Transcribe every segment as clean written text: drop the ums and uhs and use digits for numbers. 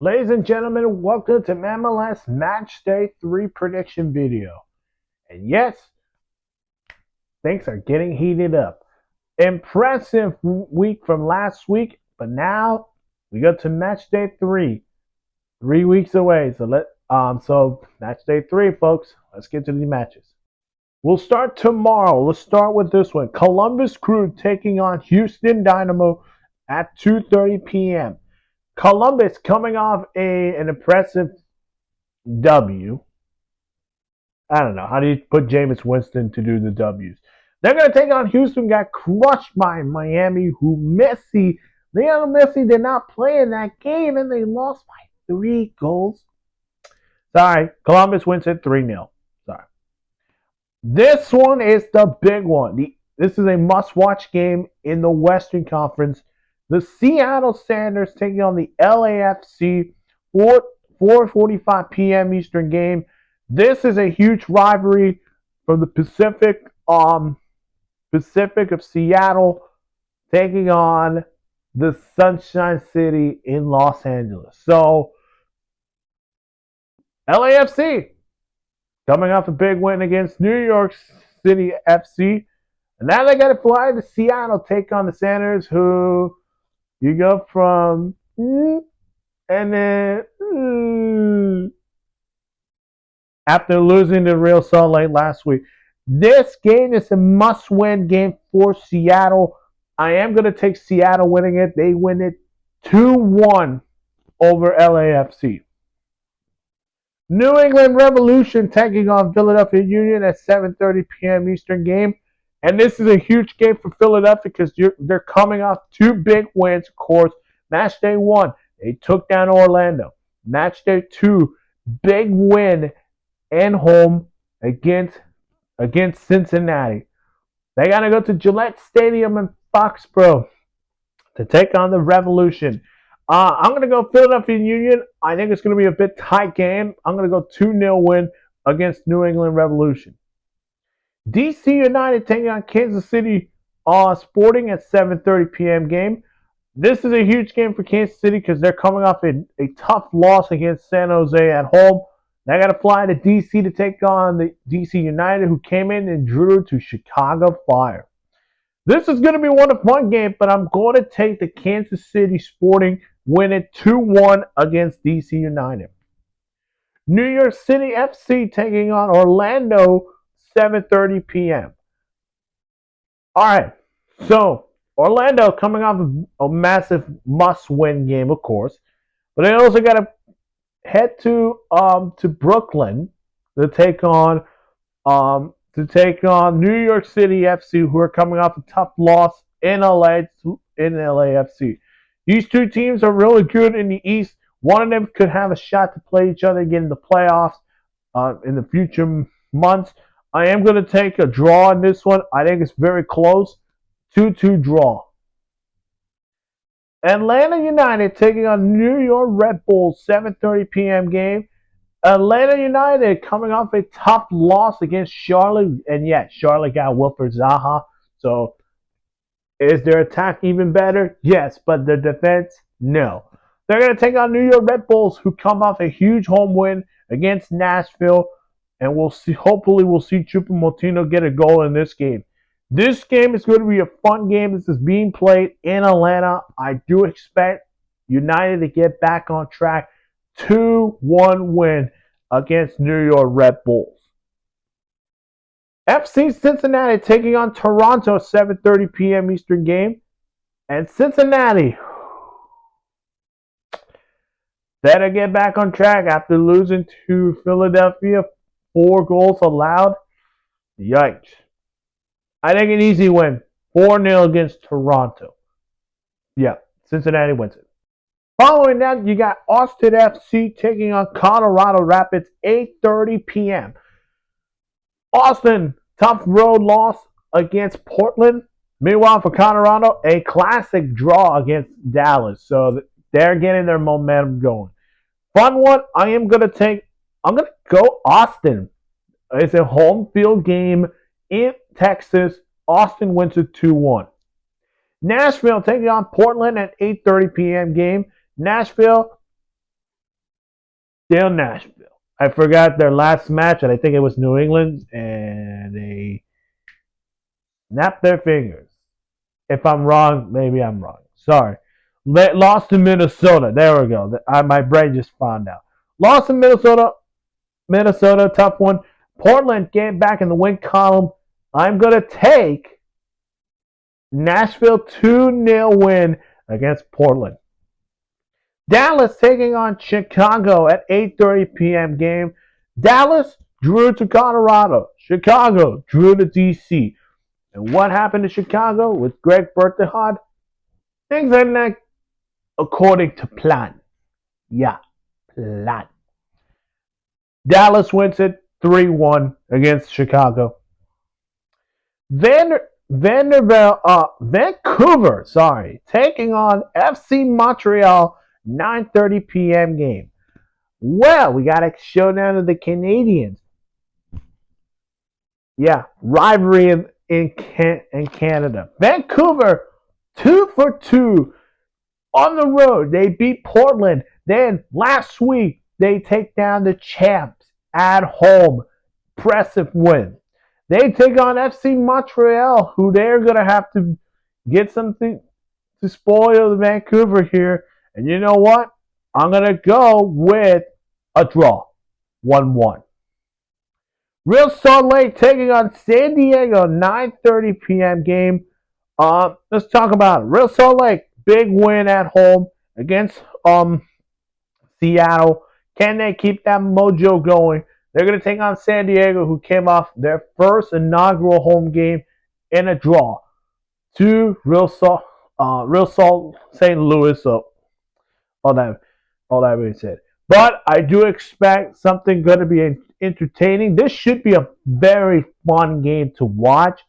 Ladies and gentlemen, welcome to MLS Matchday 3 prediction video. And yes, things are getting heated up. Impressive week from last week, but now we go to Matchday 3, 3 weeks away. So Matchday 3, folks. Let's get to the matches. We'll start tomorrow. Let's start with this one. Columbus Crew taking on Houston Dynamo at 2:30 p.m. Columbus coming off an impressive W. I don't know. How do you put Jameis Winston to do the W's? They're going to take on Houston, got crushed by Miami, who Leo Messi did not play in that game, and they lost by 3 goals. Sorry, Columbus wins it 3-0. Sorry. This one is the big one. This is a must-watch game in the Western Conference. The Seattle Sounders taking on the LAFC, 4:45 p.m. Eastern game. This is a huge rivalry from the Pacific of Seattle taking on the Sunshine City in Los Angeles. So LAFC coming off a big win against New York City FC. And now they got to fly to Seattle, take on the Sounders, who you go from and then after losing to Real Salt Lake last week. This game is a must-win game for Seattle. I am going to take Seattle winning it. They win it 2-1 over LAFC. New England Revolution taking on Philadelphia Union at 7:30 p.m. Eastern game. And this is a huge game for Philadelphia because they're coming off 2 big wins, of course. Match day 1, they took down Orlando. Match day 2, big win and home against Cincinnati. They got to go to Gillette Stadium in Foxborough to take on the Revolution. I'm going to go Philadelphia Union. I think it's going to be a bit tight game. I'm going to go 2-0 win against New England Revolution. DC United taking on Kansas City Sporting at 7:30 p.m. game. This is a huge game for Kansas City because they're coming off a tough loss against San Jose at home. They got to fly to DC to take on the DC United, who came in and drew to Chicago Fire. This is going to be one of fun game, but I'm going to take the Kansas City Sporting, win it 2-1 against DC United. New York City FC taking on Orlando, 7:30 p.m. All right, so Orlando coming off a massive must-win game, of course, but they also got to head to Brooklyn to take on New York City FC, who are coming off a tough loss in LAFC. These two teams are really good in the East. One of them could have a shot to play each other again in the playoffs in the future months. I am going to take a draw in this one. I think it's very close. 2-2 draw. Atlanta United taking on New York Red Bulls, 7:30 p.m. game. Atlanta United coming off a tough loss against Charlotte, and yet Charlotte got Wilfred Zaha. So is their attack even better? Yes, but their defense, no. They're going to take on New York Red Bulls, who come off a huge home win against Nashville. And we'll see. Hopefully, we'll see Choupo-Moting get a goal in this game. This game is going to be a fun game. This is being played in Atlanta. I do expect United to get back on track. 2-1 win against New York Red Bulls. FC Cincinnati taking on Toronto, 7:30 p.m. Eastern game. And Cincinnati better get back on track after losing to Philadelphia. 4 goals allowed. Yikes. I think an easy win. 4-0 against Toronto. Yeah, Cincinnati wins it. Following that, you got Austin FC taking on Colorado Rapids, 8:30 p.m. Austin, tough road loss against Portland. Meanwhile, for Colorado, a classic draw against Dallas. So they're getting their momentum going. Fun one. I'm going to go Austin. It's a home field game in Texas. Austin wins it 2-1. Nashville taking on Portland at 8:30 p.m. game. Nashville Still Nashville. I forgot their last match, and I think it was New England, and they snapped their fingers. If I'm wrong, maybe I'm wrong. Sorry. Lost to Minnesota. There we go. My brain just found out. Lost to Minnesota. Minnesota, tough one. Portland getting back in the win column. I'm going to take Nashville 2-0 win against Portland. Dallas taking on Chicago at 8:30 p.m. game. Dallas drew to Colorado. Chicago drew to DC. And what happened to Chicago with Greg Berthehard? Things are not according to plan. Yeah, plan. Dallas wins it 3-1 against Chicago. Vancouver, taking on FC Montreal, 9:30 p.m. game. Well, we got a showdown of the Canadians. Yeah, rivalry in Canada. Vancouver, 2-2 on the road. They beat Portland. Then last week, they take down the champs at home. Impressive win. They take on FC Montreal, who they're going to have to get something to spoil the Vancouver here. And you know what? I'm going to go with a draw, 1-1. Real Salt Lake taking on San Diego, 9:30 p.m. game. Let's talk about it. Real Salt Lake, big win at home against Seattle. Can they keep that mojo going? They're going to take on San Diego, who came off their first inaugural home game in a draw to Real Salt St. Louis. So all that being said, but I do expect something going to be entertaining. This should be a very fun game to watch.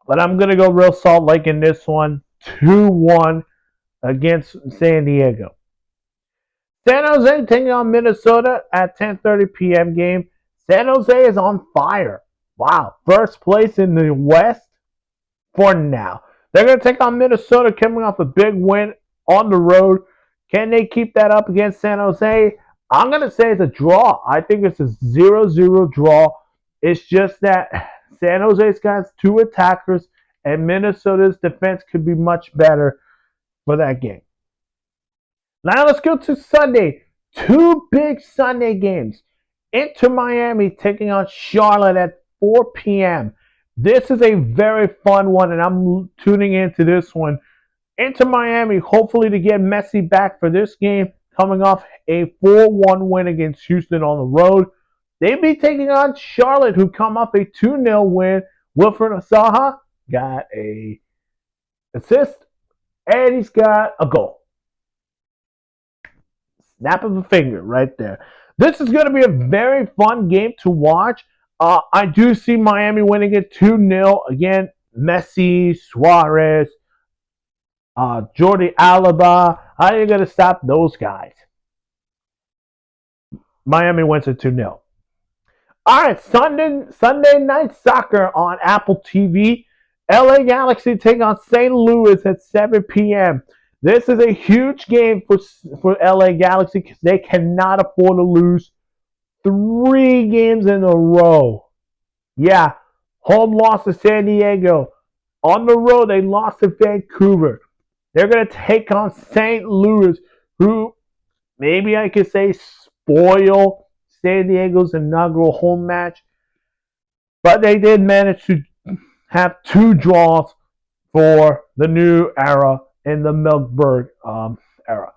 But I'm going to go Real Salt Lake in this one, 2-1 against San Diego. San Jose taking on Minnesota at 10:30 p.m. game. San Jose is on fire. Wow, first place in the West for now. They're going to take on Minnesota, coming off a big win on the road. Can they keep that up against San Jose? I'm going to say it's a draw. I think it's a 0-0 draw. It's just that San Jose's got two attackers, and Minnesota's defense could be much better for that game. Now let's go to Sunday. Two big Sunday games. Inter Miami taking on Charlotte at 4 p.m. This is a very fun one, and I'm tuning into this one. Inter Miami, hopefully to get Messi back for this game, coming off a 4-1 win against Houston on the road. They'll be taking on Charlotte, who come off a 2-0 win. Wilfred Asaha got an assist, and he's got a goal. Snap of a finger right there. This is going to be a very fun game to watch. I do see Miami winning it 2-0. Again, Messi, Suarez, Jordi Alba. How are you going to stop those guys? Miami wins it 2-0. All right, Sunday night soccer on Apple TV. LA Galaxy take on St. Louis at 7 p.m. This is a huge game for LA Galaxy because they cannot afford to lose 3 games in a row. Yeah, home loss to San Diego. On the road, they lost to Vancouver. They're going to take on St. Louis, who maybe I could say spoil San Diego's inaugural home match. But they did manage to have 2 draws for the new era in the Milkberg era.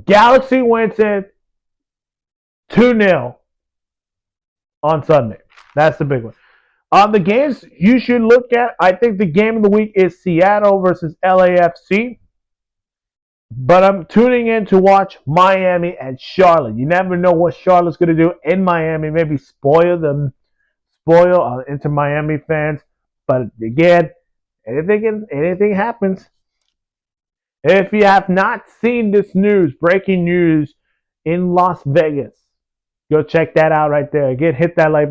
Galaxy wins it 2-0 on Sunday. That's the big one. The games you should look at, I think the game of the week is Seattle versus LAFC. But I'm tuning in to watch Miami and Charlotte. You never know what Charlotte's going to do in Miami. Maybe spoil Inter Miami fans. But again, anything happens. If you have not seen this news, breaking news in Las Vegas, go check that out right there. Again, hit that like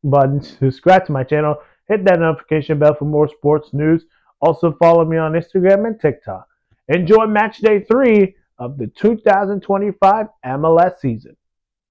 button, subscribe to my channel, hit that notification bell for more sports news. Also follow me on Instagram and TikTok. Enjoy Match Day 3 of the 2025 MLS season.